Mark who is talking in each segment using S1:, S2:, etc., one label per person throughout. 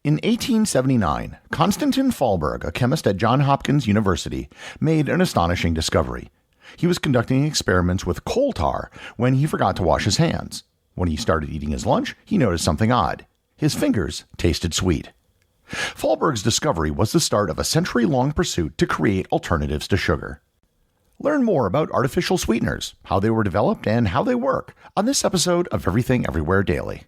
S1: In 1879, Constantin Fahlberg, a chemist at Johns Hopkins University, made an astonishing discovery. He was conducting experiments with coal tar when he forgot to wash his hands. When he started eating his lunch, he noticed something odd. His fingers tasted sweet. Fahlberg's discovery was the start of a century-long pursuit to create alternatives to sugar. Learn more about artificial sweeteners, how they were developed, and how they work on this episode of Everything Everywhere Daily.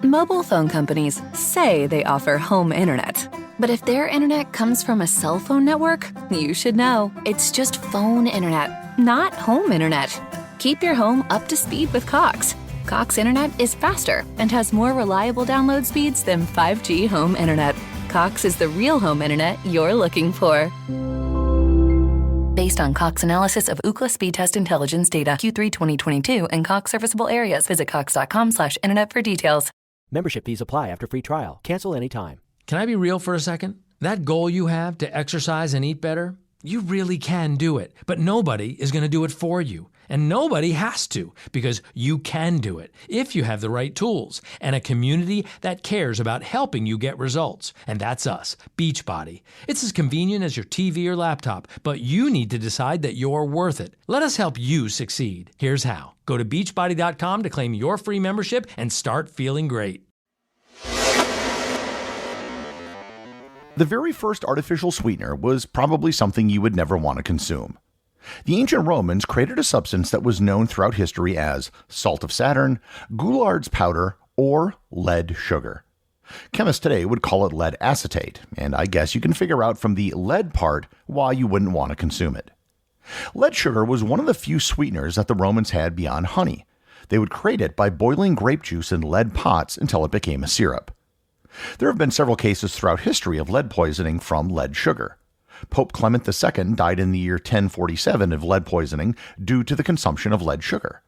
S2: Mobile phone companies say they offer home internet. But if their internet comes from a cell phone network, you should know. It's just phone internet, not home internet. Keep your home up to speed with Cox. Cox internet is faster and has more reliable download speeds than 5G home internet. Cox is the real home internet you're looking for. Based on Cox analysis of Ookla speed test intelligence data Q3 2022 and Cox serviceable areas, visit cox.com/internet for details.
S3: Membership fees apply after free trial. Cancel anytime.
S4: Can I be real for a second? That goal you have to exercise and eat better, you really can do it. But nobody is going to do it for you. And nobody has to, because you can do it if you have the right tools and a community that cares about helping you get results. And that's us, Beachbody. It's as convenient as your TV or laptop, but you need to decide that you're worth it. Let us help you succeed. Here's how. Go to beachbody.com to claim your free membership and start feeling great.
S1: The very first artificial sweetener was probably something you would never want to consume. The ancient Romans created a substance that was known throughout history as salt of Saturn, Goulard's powder, or lead sugar. Chemists today would call it lead acetate, and I guess you can figure out from the lead part why you wouldn't want to consume it. Lead sugar was one of the few sweeteners that the Romans had beyond honey. They would create it by boiling grape juice in lead pots until it became a syrup. There have been several cases throughout history of lead poisoning from lead sugar. Pope Clement II died in the year 1047 of lead poisoning due to the consumption of lead sugar.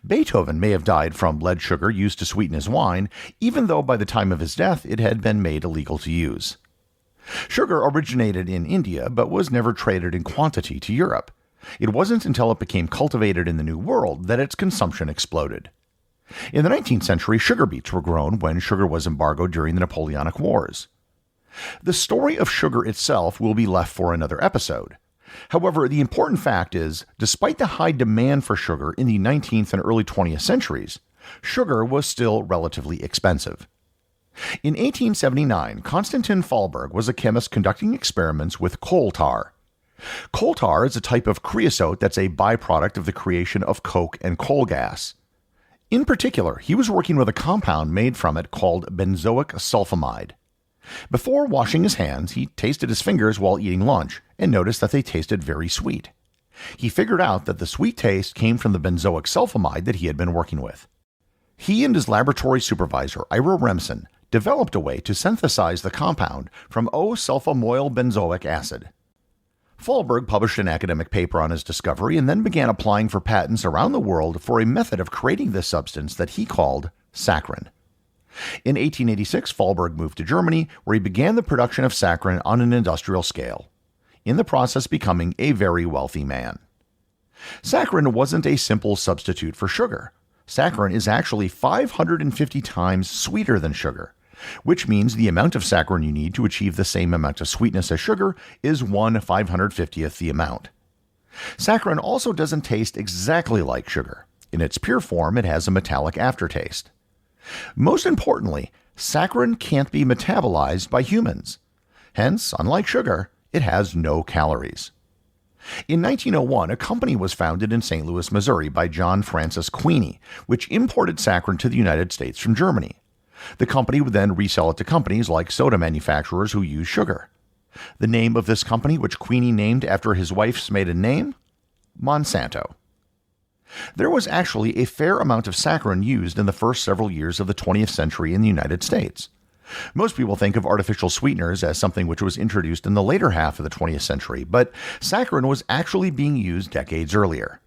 S1: Beethoven may have died from lead sugar used to sweeten his wine, even though by the time of his death it had been made illegal to use. Sugar originated in India but was never traded in quantity to Europe. It wasn't until it became cultivated in the New World that its consumption exploded. In the 19th century, sugar beets were grown when sugar was embargoed during the Napoleonic Wars. The story of sugar itself will be left for another episode. However, the important fact is, despite the high demand for sugar in the 19th and early 20th centuries, sugar was still relatively expensive. In 1879, Constantin Fahlberg was a chemist conducting experiments with coal tar. Coal tar is a type of creosote that's a byproduct of the creation of coke and coal gas. In particular, he was working with a compound made from it called benzoic sulfamide. Before washing his hands, he tasted his fingers while eating lunch and noticed that they tasted very sweet. He figured out that the sweet taste came from the benzoic sulfamide that he had been working with. He and his laboratory supervisor, Ira Remsen, developed a way to synthesize the compound from O-sulfamoyl benzoic acid. Fahlberg published an academic paper on his discovery and then began applying for patents around the world for a method of creating this substance that he called saccharin. In 1886, Fahlberg moved to Germany, where he began the production of saccharin on an industrial scale, in the process becoming a very wealthy man. Saccharin wasn't a simple substitute for sugar. Saccharin is actually 550 times sweeter than sugar, which means the amount of saccharin you need to achieve the same amount of sweetness as sugar is 1/550th the amount. Saccharin also doesn't taste exactly like sugar. In its pure form, it has a metallic aftertaste. Most importantly, saccharin can't be metabolized by humans. Hence, unlike sugar, it has no calories. In 1901, a company was founded in St. Louis, Missouri by John Francis Queeny, which imported saccharin to the United States from Germany. The company would then resell it to companies like soda manufacturers who use sugar. The name of this company, which Queeny named after his wife's maiden name? Monsanto. There was actually a fair amount of saccharin used in the first several years of the 20th century in the United States. Most people think of artificial sweeteners as something which was introduced in the later half of the 20th century, but saccharin was actually being used decades earlier.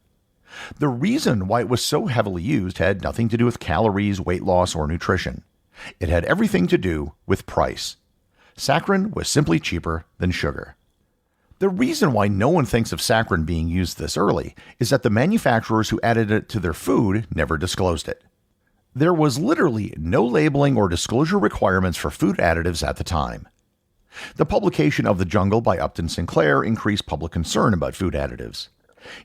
S1: The reason why it was so heavily used had nothing to do with calories, weight loss, or nutrition. It had everything to do with price. Saccharin was simply cheaper than sugar. The reason why no one thinks of saccharin being used this early is that the manufacturers who added it to their food never disclosed it. There was literally no labeling or disclosure requirements for food additives at the time. The publication of The Jungle by Upton Sinclair increased public concern about food additives.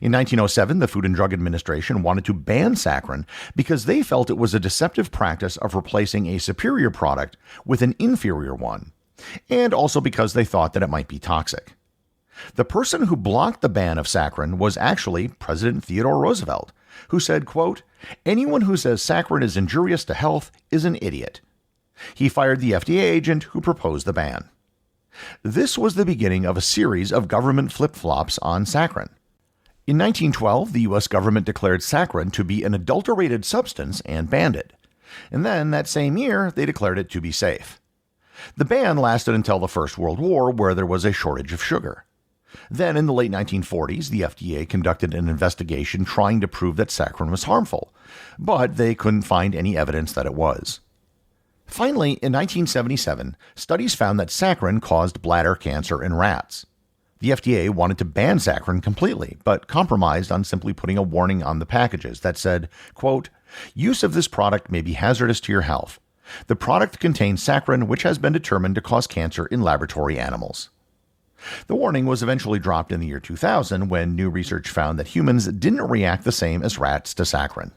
S1: In 1907, the Food and Drug Administration wanted to ban saccharin because they felt it was a deceptive practice of replacing a superior product with an inferior one, and also because they thought that it might be toxic. The person who blocked the ban of saccharin was actually President Theodore Roosevelt, who said, quote, "Anyone who says saccharin is injurious to health is an idiot." He fired the FDA agent who proposed the ban. This was the beginning of a series of government flip-flops on saccharin. In 1912, the U.S. government declared saccharin to be an adulterated substance and banned it. And then, that same year, they declared it to be safe. The ban lasted until the First World War, where there was a shortage of sugar. Then, in the late 1940s, the FDA conducted an investigation trying to prove that saccharin was harmful, but they couldn't find any evidence that it was. Finally, in 1977, studies found that saccharin caused bladder cancer in rats. The FDA wanted to ban saccharin completely, but compromised on simply putting a warning on the packages that said, quote, "Use of this product may be hazardous to your health. The product contains saccharin which has been determined to cause cancer in laboratory animals." The warning was eventually dropped in the year 2000 when new research found that humans didn't react the same as rats to saccharin.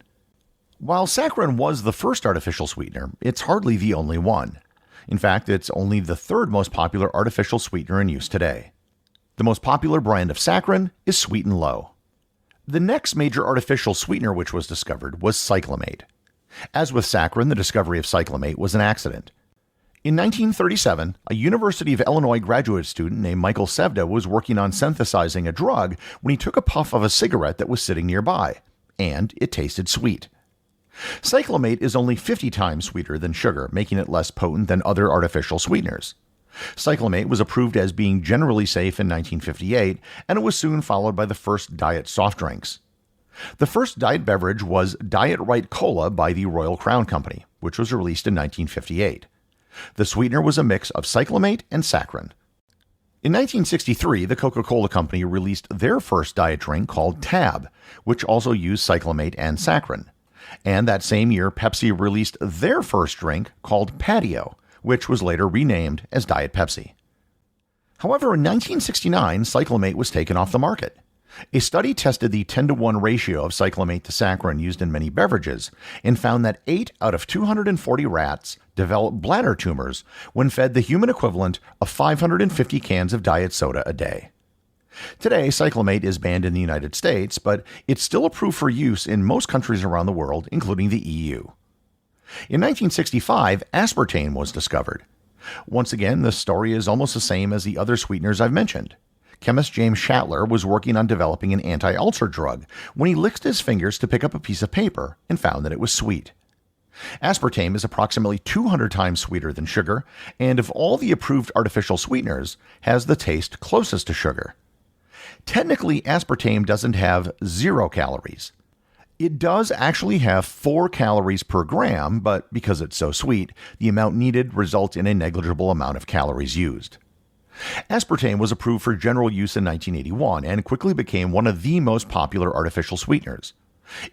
S1: While saccharin was the first artificial sweetener, it's hardly the only one. In fact, it's only the third most popular artificial sweetener in use today. The most popular brand of saccharin is Sweet and Low. The next major artificial sweetener which was discovered was cyclamate. As with saccharin, the discovery of cyclamate was an accident. In 1937, a University of Illinois graduate student named Michael Sevda was working on synthesizing a drug when he took a puff of a cigarette that was sitting nearby, and it tasted sweet. Cyclamate is only 50 times sweeter than sugar, making it less potent than other artificial sweeteners. Cyclamate was approved as being generally safe in 1958, and it was soon followed by the first diet soft drinks. The first diet beverage was Diet Right Cola by the Royal Crown Company, which was released in 1958. The sweetener was a mix of cyclamate and saccharin. In 1963, the Coca-Cola Company released their first diet drink called Tab, which also used cyclamate and saccharin. And that same year, Pepsi released their first drink called Patio, which was later renamed as Diet Pepsi. However, in 1969, cyclamate was taken off the market. A study tested the 10-to-1 ratio of cyclamate to saccharin used in many beverages and found that 8 out of 240 rats developed bladder tumors when fed the human equivalent of 550 cans of diet soda a day. Today, cyclamate is banned in the United States, but it's still approved for use in most countries around the world, including the EU. In 1965, aspartame was discovered. Once again, the story is almost the same as the other sweeteners I've mentioned. Chemist James Shatler was working on developing an anti-ulcer drug when he licked his fingers to pick up a piece of paper and found that it was sweet. Aspartame is approximately 200 times sweeter than sugar, and of all the approved artificial sweeteners, has the taste closest to sugar. Technically, aspartame doesn't have 0 calories. It does actually have 4 calories per gram, but because it's so sweet, the amount needed results in a negligible amount of calories used. Aspartame was approved for general use in 1981 and quickly became one of the most popular artificial sweeteners.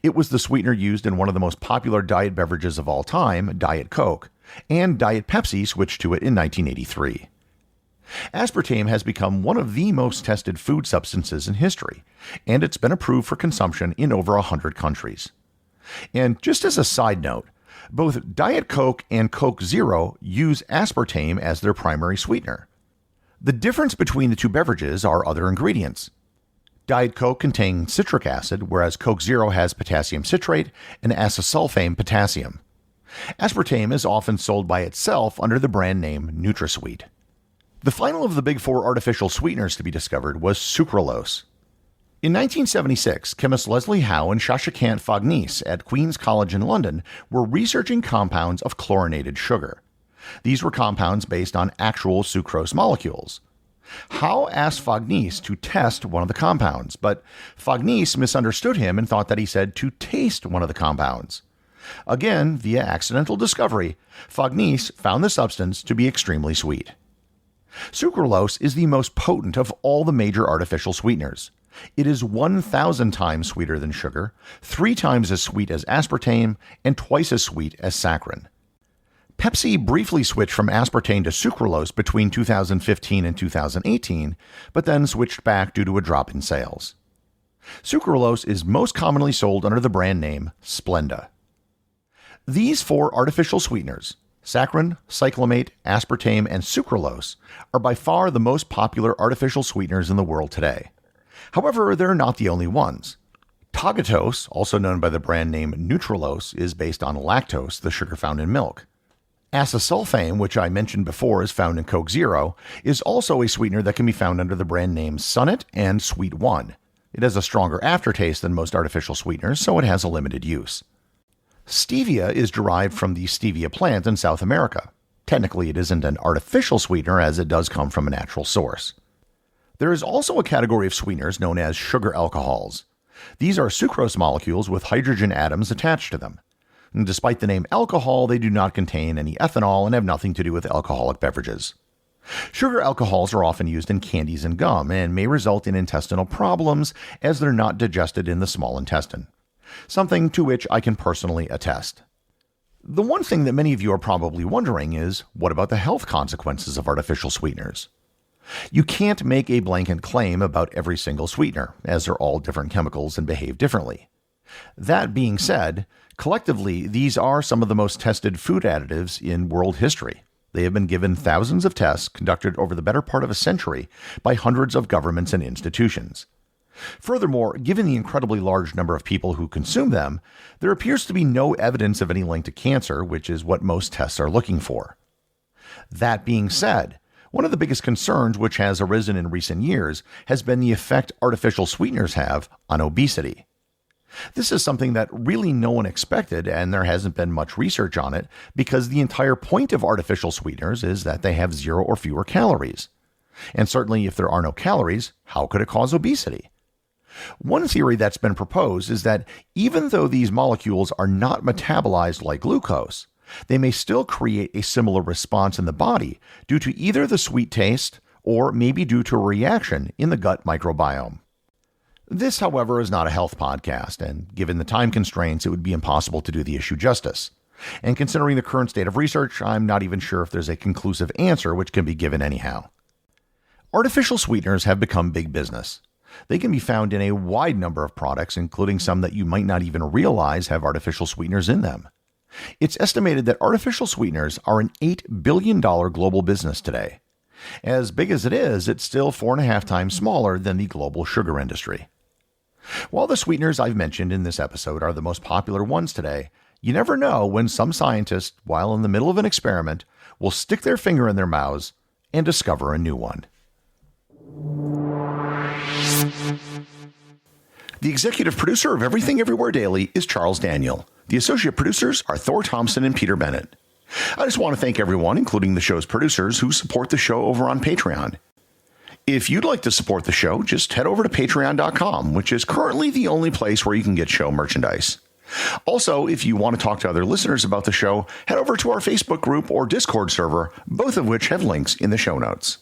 S1: It was the sweetener used in one of the most popular diet beverages of all time, Diet Coke, and Diet Pepsi switched to it in 1983. Aspartame has become one of the most tested food substances in history, and it's been approved for consumption in over 100 countries. And just as a side note, both Diet Coke and Coke Zero use aspartame as their primary sweetener. The difference between the two beverages are other ingredients. Diet Coke contains citric acid, whereas Coke Zero has potassium citrate and acesulfame potassium. Aspartame is often sold by itself under the brand name NutraSweet. The final of the big 4 artificial sweeteners to be discovered was sucralose. In 1976, chemists Leslie Howe and Shashikant Phagnis at Queen's College in London were researching compounds of chlorinated sugar. These were compounds based on actual sucrose molecules. Howe asked Phagnis to test one of the compounds, but Phagnis misunderstood him and thought that he said to taste one of the compounds. Again, via accidental discovery, Phagnis found the substance to be extremely sweet. Sucralose is the most potent of all the major artificial sweeteners. It is 1,000 times sweeter than sugar, 3 times as sweet as aspartame, and twice as sweet as saccharin. Pepsi briefly switched from aspartame to sucralose between 2015 and 2018, but then switched back due to a drop in sales. Sucralose is most commonly sold under the brand name Splenda. These 4 artificial sweeteners, saccharin, cyclamate, aspartame, and sucralose, are by far the most popular artificial sweeteners in the world today. However, they're not the only ones. Tagatose, also known by the brand name Nutralose, is based on lactose, the sugar found in milk. Acesulfame, which I mentioned before is found in Coke Zero, is also a sweetener that can be found under the brand names Sunnet and Sweet One. It has a stronger aftertaste than most artificial sweeteners, so it has a limited use. Stevia is derived from the stevia plant in South America. Technically, it isn't an artificial sweetener as it does come from a natural source. There is also a category of sweeteners known as sugar alcohols. These are sucrose molecules with hydrogen atoms attached to them. And despite the name alcohol, they do not contain any ethanol and have nothing to do with alcoholic beverages. Sugar alcohols are often used in candies and gum and may result in intestinal problems as they're not digested in the small intestine, something to which I can personally attest. The one thing that many of you are probably wondering is, what about the health consequences of artificial sweeteners? You can't make a blanket claim about every single sweetener, as they're all different chemicals and behave differently. That being said, collectively, these are some of the most tested food additives in world history. They have been given thousands of tests conducted over the better part of a century by hundreds of governments and institutions. Furthermore, given the incredibly large number of people who consume them, there appears to be no evidence of any link to cancer, which is what most tests are looking for. That being said, one of the biggest concerns which has arisen in recent years has been the effect artificial sweeteners have on obesity. This is something that really no one expected, and there hasn't been much research on it because the entire point of artificial sweeteners is that they have 0 or fewer calories. And certainly if there are no calories, how could it cause obesity? One theory that's been proposed is that even though these molecules are not metabolized like glucose, they may still create a similar response in the body due to either the sweet taste or maybe due to a reaction in the gut microbiome. This, however, is not a health podcast, and given the time constraints, it would be impossible to do the issue justice. And considering the current state of research, I'm not even sure if there's a conclusive answer which can be given anyhow. Artificial sweeteners have become big business. They can be found in a wide number of products, including some that you might not even realize have artificial sweeteners in them. It's estimated that artificial sweeteners are an $8 billion global business today. As big as it is, it's still 4.5 times smaller than the global sugar industry. While the sweeteners I've mentioned in this episode are the most popular ones today, you never know when some scientist, while in the middle of an experiment, will stick their finger in their mouths and discover a new one. The executive producer of Everything Everywhere Daily is Charles Daniel. The associate producers are Thor, Thomsen, and Peter Bennett. I just want to thank everyone, including the show's producers, who support the show over on Patreon. If you'd like to support the show, just head over to patreon.com, which is currently the only place where you can get show merchandise. Also, if you want to talk to other listeners about the show, head over to our Facebook group or Discord server, both of which have links in the show notes.